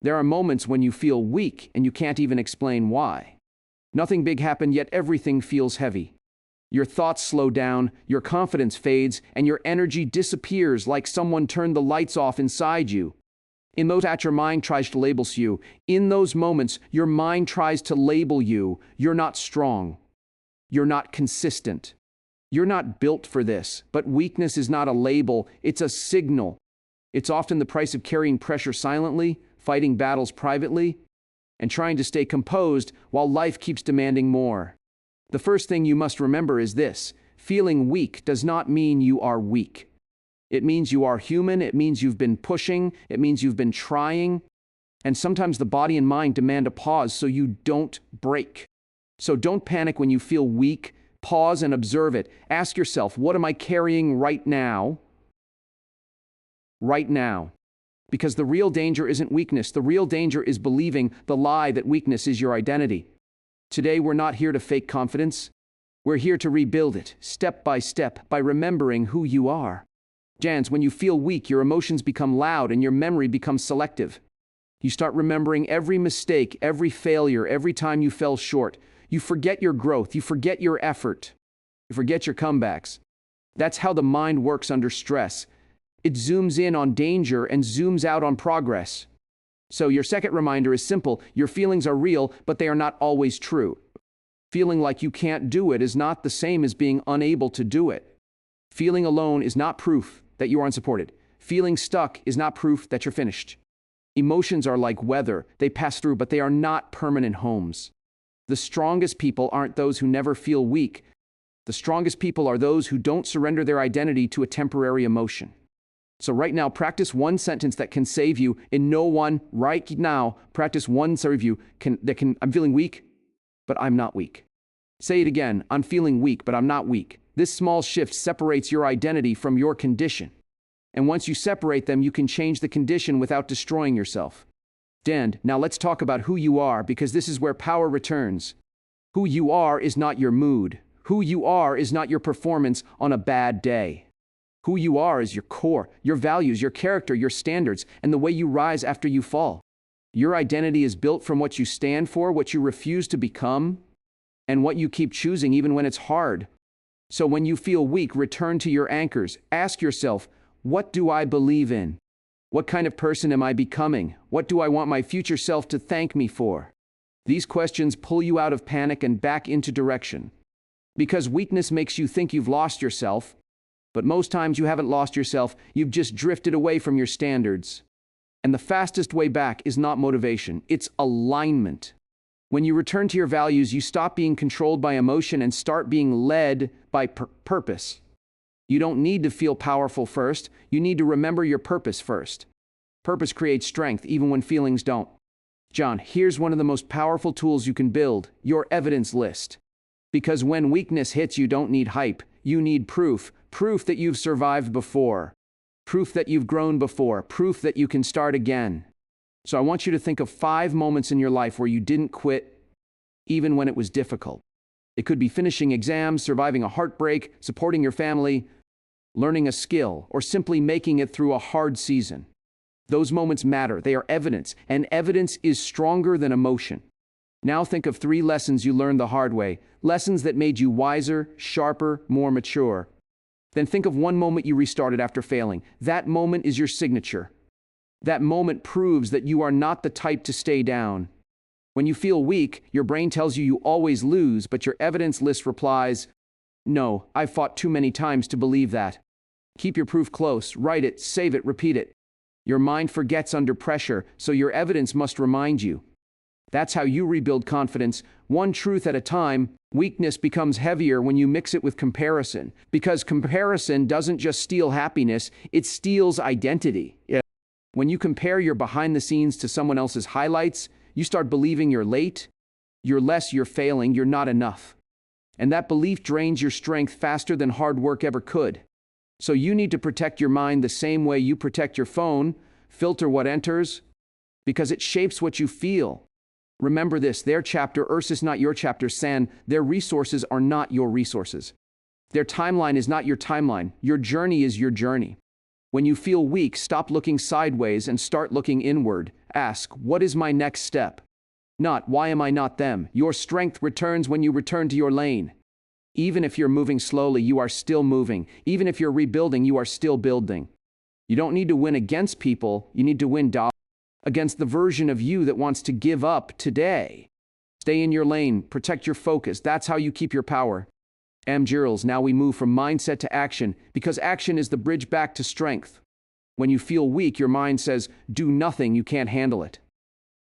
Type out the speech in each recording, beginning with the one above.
There are moments when you feel weak and you can't even explain why. Nothing big happened, yet everything feels heavy. Your thoughts slow down, your confidence fades, and your energy disappears like someone turned the lights off inside you. In those moments, your mind tries to label you. In those moments, your mind tries to label you. You're not strong. You're not consistent. You're not built for this. But weakness is not a label, it's a signal. It's often the price of carrying pressure silently, fighting battles privately, and trying to stay composed while life keeps demanding more. The first thing you must remember is this: feeling weak does not mean you are weak. It means you are human, it means you've been pushing, it means you've been trying, and sometimes the body and mind demand a pause so you don't break. So don't panic when you feel weak. Pause and observe it. Ask yourself, what am I carrying right now? Right now. Because the real danger isn't weakness. The real danger is believing the lie that weakness is your identity. Today, we're not here to fake confidence. We're here to rebuild it, step by step, by remembering who you are. Jans, when you feel weak, your emotions become loud and your memory becomes selective. You start remembering every mistake, every failure, every time you fell short. You forget your growth, you forget your effort, you forget your comebacks. That's how the mind works under stress. It zooms in on danger and zooms out on progress. So your second reminder is simple: your feelings are real, but they are not always true. Feeling like you can't do it is not the same as being unable to do it. Feeling alone is not proof that you are unsupported. Feeling stuck is not proof that you're finished. Emotions are like weather. They pass through, but they are not permanent homes. The strongest people aren't those who never feel weak. The strongest people are those who don't surrender their identity to a temporary emotion. So right now, practice one sentence that can save you. In no one, right now, practice one review I'm feeling weak, but I'm not weak. Say it again: I'm feeling weak, but I'm not weak. This small shift separates your identity from your condition. And once you separate them, you can change the condition without destroying yourself. Now let's talk about who you are, because this is where power returns. Who you are is not your mood. Who you are is not your performance on a bad day. Who you are is your core, your values, your character, your standards, and the way you rise after you fall. Your identity is built from what you stand for, what you refuse to become, and what you keep choosing even when it's hard. So when you feel weak, return to your anchors. Ask yourself, what do I believe in? What kind of person am I becoming? What do I want my future self to thank me for? These questions pull you out of panic and back into direction. Because weakness makes you think you've lost yourself, but most times you haven't lost yourself, you've just drifted away from your standards. And the fastest way back is not motivation, it's alignment. When you return to your values, you stop being controlled by emotion and start being led by purpose. You don't need to feel powerful first, you need to remember your purpose first. Purpose creates strength even when feelings don't. John, here's one of the most powerful tools you can build: your evidence list. Because when weakness hits, you don't need hype, you need proof. Proof that you've survived before. Proof that you've grown before. Proof that you can start again. So I want you to think of 5 moments in your life where you didn't quit, even when it was difficult. It could be finishing exams, surviving a heartbreak, supporting your family, learning a skill, or simply making it through a hard season. Those moments matter. They are evidence, and evidence is stronger than emotion. Now think of 3 lessons you learned the hard way, lessons that made you wiser, sharper, more mature. Then think of 1 moment you restarted after failing. That moment is your signature. That moment proves that you are not the type to stay down. When you feel weak, your brain tells you always lose, but your evidence list replies, no, I've fought too many times to believe that. Keep your proof close, write it, save it, repeat it. Your mind forgets under pressure, so your evidence must remind you. That's how you rebuild confidence, one truth at a time. Weakness becomes heavier when you mix it with comparison, because comparison doesn't just steal happiness, it steals identity. When you compare your behind the scenes to someone else's highlights, you start believing you're late, you're less, you're failing, you're not enough. And that belief drains your strength faster than hard work ever could. So you need to protect your mind the same way you protect your phone, filter what enters, because it shapes what you feel. Remember this: their chapter is not your chapter, San. Their resources are not your resources. Their timeline is not your timeline. Your journey is your journey. When you feel weak, stop looking sideways and start looking inward. Ask, what is my next step? Not, why am I not them? Your strength returns when you return to your lane. Even if you're moving slowly, you are still moving. Even if you're rebuilding, you are still building. You don't need to win against people, you need to win against the version of you that wants to give up today. Stay in your lane, protect your focus. That's how you keep your power. Girls, now we move from mindset to action, because action is the bridge back to strength. When you feel weak, your mind says, do nothing, you can't handle it.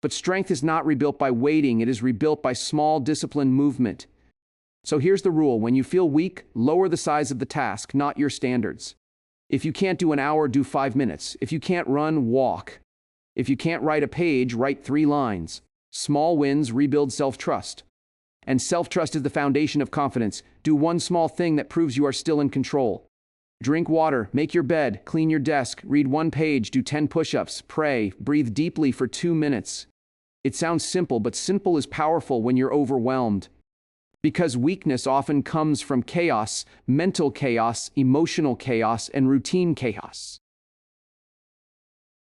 But strength is not rebuilt by waiting, it is rebuilt by small, disciplined movement. So here's the rule: when you feel weak, lower the size of the task, not your standards. If you can't do an hour, do 5 minutes. If you can't run, walk. If you can't write a page, write 3 lines. Small wins rebuild self-trust. And self-trust is the foundation of confidence. Do one small thing that proves you are still in control. Drink water, make your bed, clean your desk, read 1 page, do 10 push-ups, pray, breathe deeply for 2 minutes. It sounds simple, but simple is powerful when you're overwhelmed. Because weakness often comes from chaos, mental chaos, emotional chaos, and routine chaos.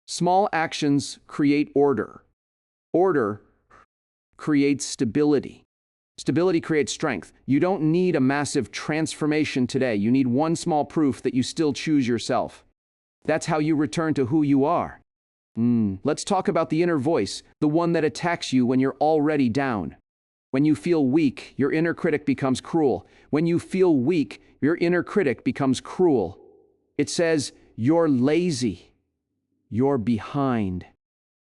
Small actions create order. Order creates stability. Stability creates strength. You don't need a massive transformation today. You need one small proof that you still choose yourself. That's how you return to who you are. Let's talk about the inner voice, the one that attacks you when you're already down. When you feel weak, your inner critic becomes cruel. When you feel weak, your inner critic becomes cruel. It says, you're lazy. You're behind.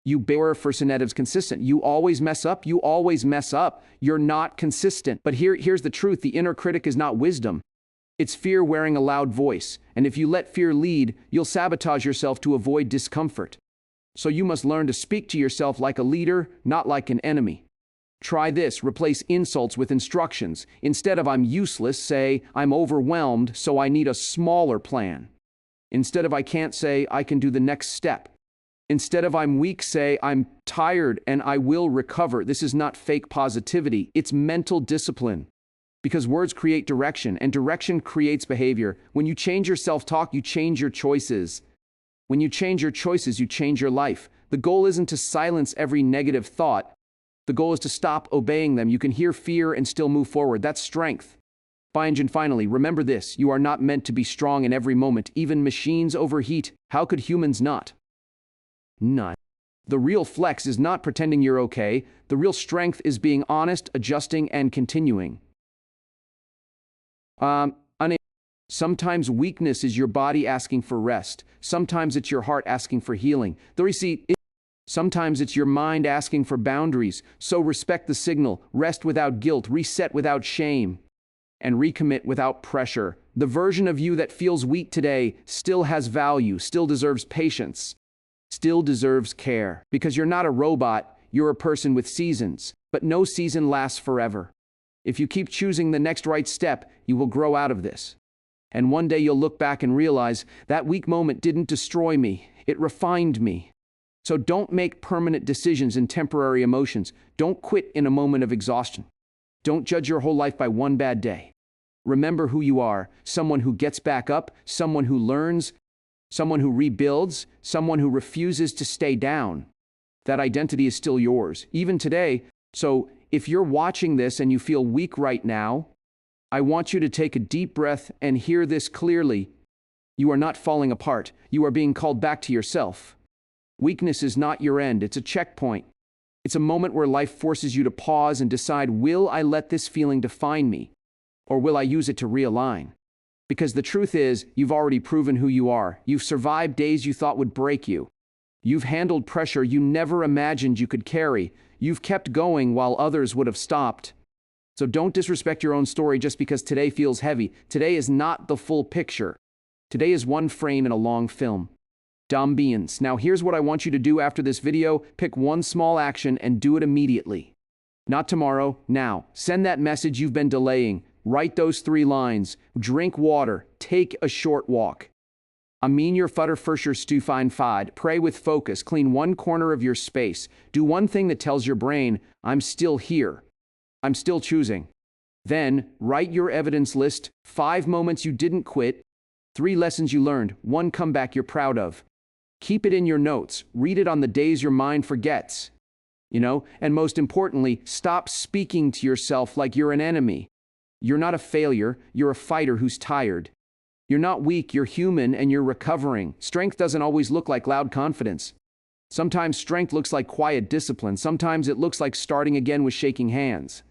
You bear first negatives consistent. You always mess up. You always mess up. You're not consistent. But here's the truth. The inner critic is not wisdom. It's fear wearing a loud voice. And if you let fear lead, you'll sabotage yourself to avoid discomfort. So you must learn to speak to yourself like a leader, not like an enemy. Try this. Replace insults with instructions. Instead of I'm useless, say I'm overwhelmed, so I need a smaller plan. Instead of I can't, say I can do the next step. Instead of I'm weak, say I'm tired and I will recover. This is not fake positivity. It's mental discipline. Because words create direction, and direction creates behavior. When you change your self-talk, you change your choices. When you change your choices, you change your life. The goal isn't to silence every negative thought. The goal is to stop obeying them. You can hear fear and still move forward. That's strength. And finally, remember this: you are not meant to be strong in every moment. Even machines overheat. How could humans not? None. The real flex is not pretending you're okay. The real strength is being honest, adjusting, and continuing. Sometimes weakness is your body asking for rest. Sometimes it's your heart asking for healing. Sometimes it's your mind asking for boundaries. So respect the signal. Rest without guilt. Reset without shame. And recommit without pressure. The version of you that feels weak today still has value, still deserves patience, still deserves care. Because you're not a robot, you're a person with seasons. But no season lasts forever. If you keep choosing the next right step, you will grow out of this. And one day you'll look back and realize that weak moment didn't destroy me, it refined me. So don't make permanent decisions in temporary emotions. Don't quit in a moment of exhaustion. Don't judge your whole life by one bad day. Remember who you are: someone who gets back up, someone who learns, someone who rebuilds, someone who refuses to stay down. That identity is still yours, even today. So if you're watching this and you feel weak right now, I want you to take a deep breath and hear this clearly. You are not falling apart. You are being called back to yourself. Weakness is not your end. It's a checkpoint. It's a moment where life forces you to pause and decide, will I let this feeling define me? Or will I use it to realign? Because the truth is, you've already proven who you are. You've survived days you thought would break you. You've handled pressure you never imagined you could carry. You've kept going while others would have stopped. So don't disrespect your own story just because today feels heavy. Today is not the full picture. Today is one frame in a long film. Dambians. Now here's what I want you to do after this video. Pick one small action and do it immediately. Not tomorrow, now. Send that message you've been delaying. Write those 3 lines. Drink water. Take a short walk. Amin your futter first your stu fine fide. Pray with focus. Clean one corner of your space. Do one thing that tells your brain, I'm still here. I'm still choosing. Then, write your evidence list. 5 moments you didn't quit. 3 lessons you learned, 1 comeback you're proud of. Keep it in your notes, read it on the days your mind forgets. And most importantly, stop speaking to yourself like you're an enemy. You're not a failure, you're a fighter who's tired. You're not weak, you're human and you're recovering. Strength doesn't always look like loud confidence. Sometimes strength looks like quiet discipline. Sometimes it looks like starting again with shaking hands.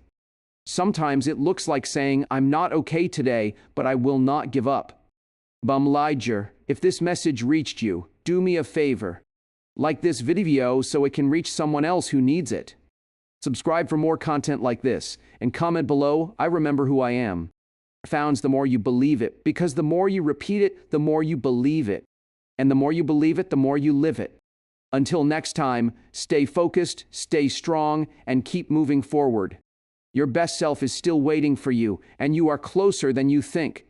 Sometimes it looks like saying, I'm not okay today, but I will not give up. Bumliger, if this message reached you, do me a favor. Like this video so it can reach someone else who needs it. Subscribe for more content like this, and comment below, I remember who I am. Founds the more you believe it, because the more you repeat it, the more you believe it. And the more you believe it, the more you live it. Until next time, stay focused, stay strong, and keep moving forward. Your best self is still waiting for you, and you are closer than you think.